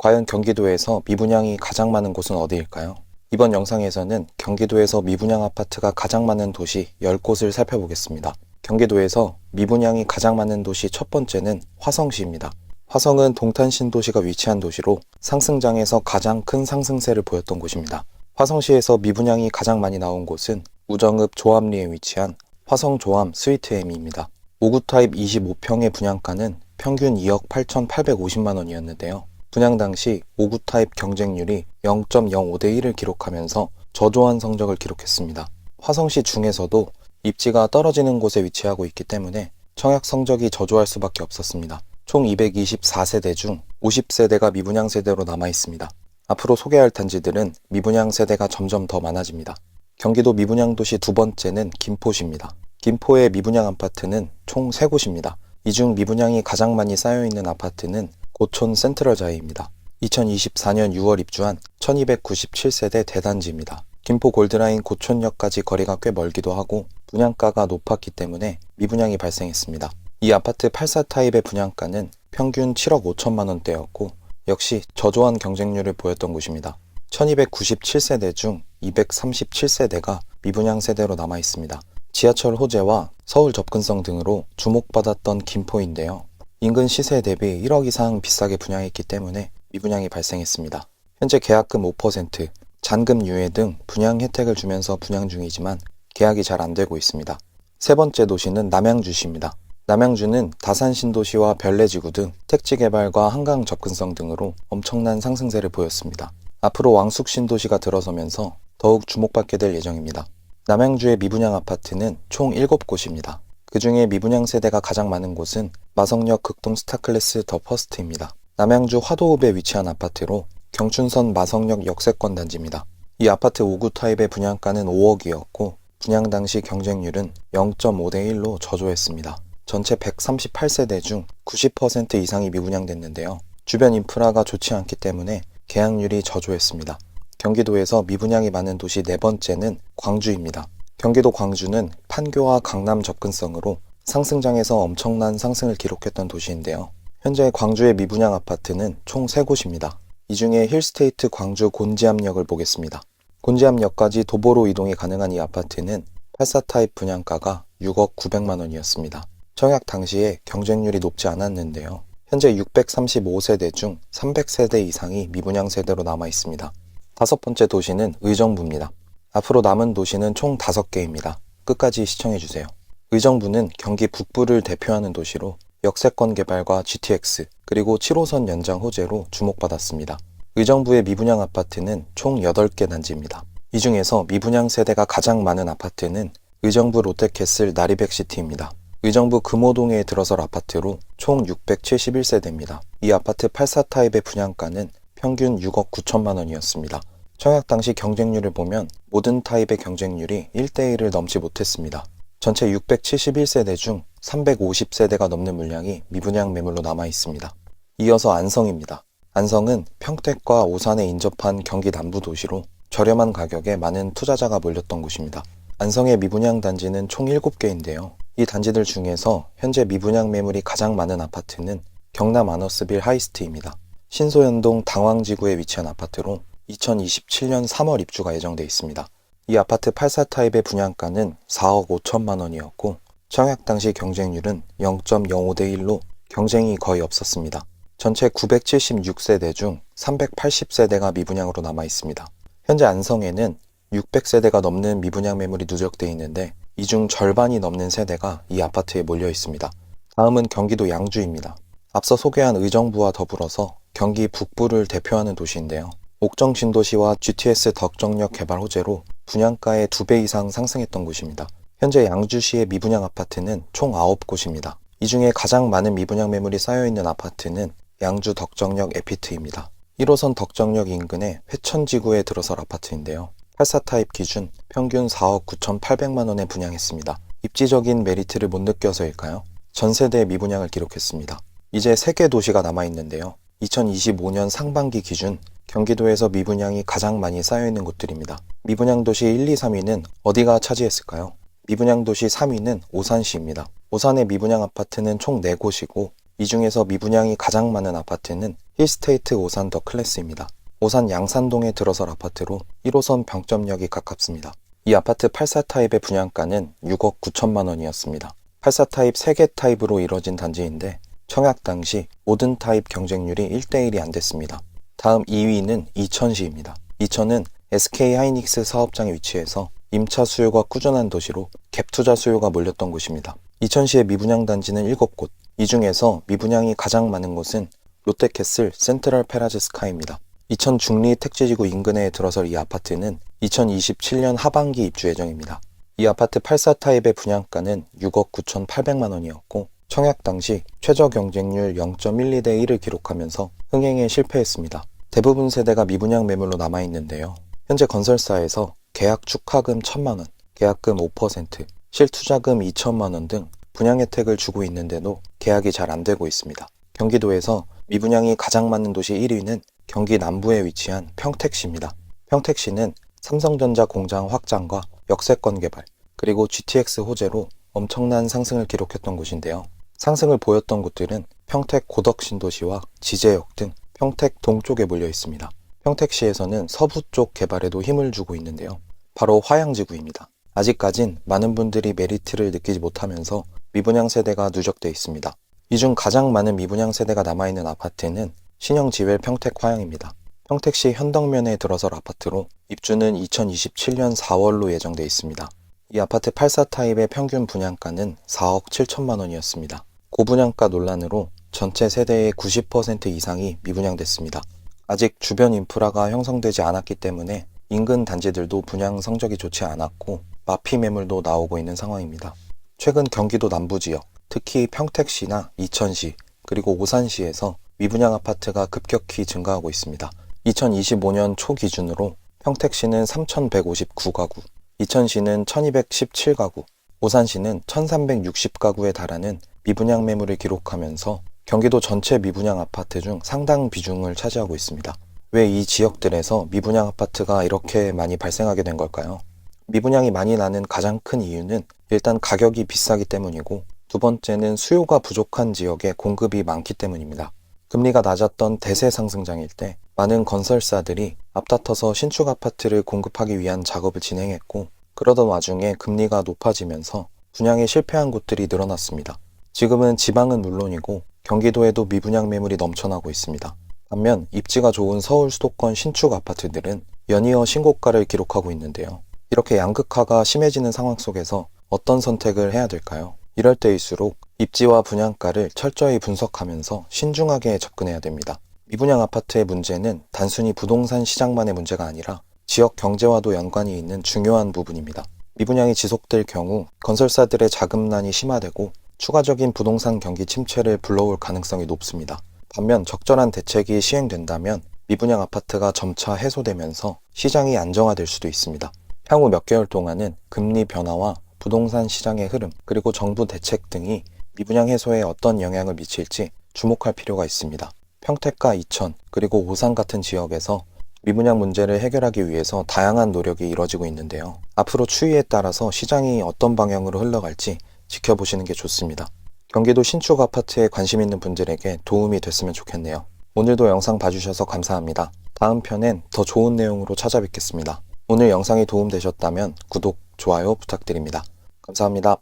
과연 경기도에서 미분양이 가장 많은 곳은 어디일까요? 이번 영상에서는 경기도에서 미분양 아파트가 가장 많은 도시 10곳을 살펴보겠습니다. 경기도에서 미분양이 가장 많은 도시 첫 번째는 화성시입니다. 화성은 동탄 신도시가 위치한 도시로 상승장에서 가장 큰 상승세를 보였던 곳입니다. 화성시에서 미분양이 가장 많이 나온 곳은 우정읍 조암리에 위치한 화성조암 스위트M입니다. 5구 타입 25평의 분양가는 평균 2억 8,850만 원이었는데요. 분양 당시 5구 타입 경쟁률이 0.05대 1을 기록하면서 저조한 성적을 기록했습니다. 화성시 중에서도 입지가 떨어지는 곳에 위치하고 있기 때문에 청약 성적이 저조할 수밖에 없었습니다. 총 224세대 중 50세대가 미분양 세대로 남아 있습니다. 앞으로 소개할 단지들은 미분양 세대가 점점 더 많아집니다. 경기도 미분양 도시 두 번째는 김포시입니다. 김포의 미분양 아파트는 총 3곳입니다. 이 중 미분양이 가장 많이 쌓여있는 아파트는 고촌 센트럴자이입니다. 2024년 6월 입주한 1297세대 대단지입니다. 김포 골드라인 고촌역까지 거리가 꽤 멀기도 하고 분양가가 높았기 때문에 미분양이 발생했습니다. 이 아파트 84 타입의 분양가는 평균 7억 5천만 원대였고 역시 저조한 경쟁률을 보였던 곳입니다. 1297세대 중 237세대가 미분양 세대로 남아 있습니다. 지하철 호재와 서울 접근성 등으로 주목받았던 김포인데요. 인근 시세 대비 1억 이상 비싸게 분양했기 때문에 미분양이 발생했습니다. 현재 계약금 5%, 잔금 유예 등 분양 혜택을 주면서 분양 중이지만 계약이 잘 안되고 있습니다. 세 번째 도시는 남양주시입니다. 남양주는 다산 신도시와 별내지구 등 택지 개발과 한강 접근성 등으로 엄청난 상승세를 보였습니다. 앞으로 왕숙 신도시가 들어서면서 더욱 주목받게 될 예정입니다. 남양주의 미분양 아파트는 총 7곳입니다. 그 중에 미분양 세대가 가장 많은 곳은 마성역 극동 스타클래스 더 퍼스트입니다. 남양주 화도읍에 위치한 아파트로 경춘선 마성역 역세권 단지입니다. 이 아파트 5구 타입의 분양가는 5억이었고 분양 당시 경쟁률은 0.5대 1로 저조했습니다. 전체 138세대 중 90% 이상이 미분양됐는데요. 주변 인프라가 좋지 않기 때문에 계약률이 저조했습니다. 경기도에서 미분양이 많은 도시 네 번째는 광주입니다. 경기도 광주는 판교와 강남 접근성으로 상승장에서 엄청난 상승을 기록했던 도시인데요. 현재 광주의 미분양 아파트는 총 3곳입니다. 이 중에 힐스테이트 광주 곤지암역을 보겠습니다. 곤지암역까지 도보로 이동이 가능한 이 아파트는 84 타입 분양가가 6억 900만 원이었습니다. 청약 당시에 경쟁률이 높지 않았는데요. 현재 635세대 중 300세대 이상이 미분양 세대로 남아 있습니다. 다섯 번째 도시는 의정부입니다. 앞으로 남은 도시는 총 5개입니다. 끝까지 시청해주세요. 의정부는 경기 북부를 대표하는 도시로 역세권 개발과 GTX 그리고 7호선 연장 호재로 주목받았습니다. 의정부의 미분양 아파트는 총 8개 단지입니다. 이 중에서 미분양 세대가 가장 많은 아파트는 의정부 롯데캐슬 나리백시티입니다. 의정부 금호동에 들어설 아파트로 총 671세대입니다. 이 아파트 84 타입의 분양가는 평균 6억 9천만 원이었습니다. 청약 당시 경쟁률을 보면 모든 타입의 경쟁률이 1대 1을 넘지 못했습니다. 전체 671세대 중 350세대가 넘는 물량이 미분양 매물로 남아 있습니다. 이어서 안성입니다. 안성은 평택과 오산에 인접한 경기 남부 도시로 저렴한 가격에 많은 투자자가 몰렸던 곳입니다. 안성의 미분양 단지는 총 7개인데요. 이 단지들 중에서 현재 미분양 매물이 가장 많은 아파트는 경남 아너스빌 하이스트입니다. 신소연동 당왕지구에 위치한 아파트로 2027년 3월 입주가 예정돼 있습니다. 이 아파트 84 타입의 분양가는 4억 5천만 원이었고 청약 당시 경쟁률은 0.05대 1로 경쟁이 거의 없었습니다. 전체 976세대 중 380세대가 미분양으로 남아 있습니다. 현재 안성에는 600세대가 넘는 미분양 매물이 누적돼 있는데 이 중 절반이 넘는 세대가 이 아파트에 몰려 있습니다. 다음은 경기도 양주입니다. 앞서 소개한 의정부와 더불어서 경기 북부를 대표하는 도시인데요. 옥정 신도시와 GTS 덕정역 개발 호재로 분양가의 2배 이상 상승했던 곳입니다. 현재 양주시의 미분양 아파트는 총 9곳입니다. 이 중에 가장 많은 미분양 매물이 쌓여있는 아파트는 양주 덕정역 에피트입니다. 1호선 덕정역 인근의 회천지구에 들어설 아파트인데요. 84 타입 기준 평균 4억 9,800만 원에 분양했습니다. 입지적인 메리트를 못 느껴서일까요? 전세대 미분양을 기록했습니다. 이제 3개 도시가 남아있는데요. 2025년 상반기 기준 경기도에서 미분양이 가장 많이 쌓여있는 곳들입니다. 미분양 도시 1, 2, 3위는 어디가 차지했을까요? 미분양 도시 3위는 오산시입니다. 오산의 미분양 아파트는 총 4곳이고 이 중에서 미분양이 가장 많은 아파트는 힐스테이트 오산 더 클래스입니다. 오산 양산동에 들어설 아파트로 1호선 병점역이 가깝습니다. 이 아파트 84 타입의 분양가는 6억 9천만 원이었습니다. 84 타입 3개 타입으로 이뤄진 단지인데 청약 당시 모든 타입 경쟁률이 1대1이 안 됐습니다. 다음 2위는 이천시입니다. 이천은 SK 하이닉스 사업장에 위치해서 임차 수요가 꾸준한 도시로 갭 투자 수요가 몰렸던 곳입니다. 이천시의 미분양 단지는 7곳, 이 중에서 미분양이 가장 많은 곳은 롯데캐슬 센트럴 페라즈 스카이입니다. 이천 중리 택지지구 인근에 들어설 이 아파트는 2027년 하반기 입주 예정입니다. 이 아파트 84 타입의 분양가는 6억 9,800만 원이었고 청약 당시 최저 경쟁률 0.12대 1을 기록하면서 흥행에 실패했습니다. 대부분 세대가 미분양 매물로 남아있는데요. 현재 건설사에서 계약 축하금 1,000만 원, 계약금 5%, 실투자금 2천만 원 등 분양 혜택을 주고 있는데도 계약이 잘 안 되고 있습니다. 경기도에서 미분양이 가장 많은 도시 1위는 경기 남부에 위치한 평택시입니다. 평택시는 삼성전자 공장 확장과 역세권 개발, 그리고 GTX 호재로 엄청난 상승을 기록했던 곳인데요. 상승을 보였던 곳들은 평택 고덕신도시와 지제역 등 평택 동쪽에 몰려 있습니다. 평택시에서는 서부 쪽 개발에도 힘을 주고 있는데요. 바로 화양지구입니다. 아직까진 많은 분들이 메리트를 느끼지 못하면서 미분양 세대가 누적돼 있습니다. 이 중 가장 많은 미분양 세대가 남아있는 아파트는 신영지웰 평택 화양입니다. 평택시 현덕면에 들어설 아파트로 입주는 2027년 4월로 예정돼 있습니다. 이 아파트 84 타입의 평균 분양가는 4억 7천만 원이었습니다. 고분양가 논란으로 전체 세대의 90% 이상이 미분양됐습니다. 아직 주변 인프라가 형성되지 않았기 때문에 인근 단지들도 분양 성적이 좋지 않았고 마피 매물도 나오고 있는 상황입니다. 최근 경기도 남부 지역, 특히 평택시나 이천시, 그리고 오산시에서 미분양 아파트가 급격히 증가하고 있습니다. 2025년 초 기준으로 평택시는 3,159가구, 이천시는 1,217가구, 오산시는 1,360가구에 달하는 미분양 매물을 기록하면서 경기도 전체 미분양 아파트 중 상당 비중을 차지하고 있습니다. 왜 이 지역들에서 미분양 아파트가 이렇게 많이 발생하게 된 걸까요? 미분양이 많이 나는 가장 큰 이유는 일단 가격이 비싸기 때문이고 두 번째는 수요가 부족한 지역에 공급이 많기 때문입니다. 금리가 낮았던 대세 상승장일 때 많은 건설사들이 앞다퉈서 신축 아파트를 공급하기 위한 작업을 진행했고 그러던 와중에 금리가 높아지면서 분양에 실패한 곳들이 늘어났습니다. 지금은 지방은 물론이고 경기도에도 미분양 매물이 넘쳐나고 있습니다. 반면 입지가 좋은 서울 수도권 신축 아파트들은 연이어 신고가를 기록하고 있는데요. 이렇게 양극화가 심해지는 상황 속에서 어떤 선택을 해야 될까요? 이럴 때일수록 입지와 분양가를 철저히 분석하면서 신중하게 접근해야 됩니다. 미분양 아파트의 문제는 단순히 부동산 시장만의 문제가 아니라 지역 경제와도 연관이 있는 중요한 부분입니다. 미분양이 지속될 경우 건설사들의 자금난이 심화되고 추가적인 부동산 경기 침체를 불러올 가능성이 높습니다. 반면 적절한 대책이 시행된다면 미분양 아파트가 점차 해소되면서 시장이 안정화될 수도 있습니다. 향후 몇 개월 동안은 금리 변화와 부동산 시장의 흐름, 그리고 정부 대책 등이 미분양 해소에 어떤 영향을 미칠지 주목할 필요가 있습니다. 평택과 이천, 그리고 오산 같은 지역에서 미분양 문제를 해결하기 위해서 다양한 노력이 이뤄지고 있는데요. 앞으로 추이에 따라서 시장이 어떤 방향으로 흘러갈지 지켜보시는 게 좋습니다. 경기도 신축 아파트에 관심 있는 분들에게 도움이 됐으면 좋겠네요. 오늘도 영상 봐주셔서 감사합니다. 다음 편엔 더 좋은 내용으로 찾아뵙겠습니다. 오늘 영상이 도움되셨다면 구독, 좋아요 부탁드립니다. 감사합니다.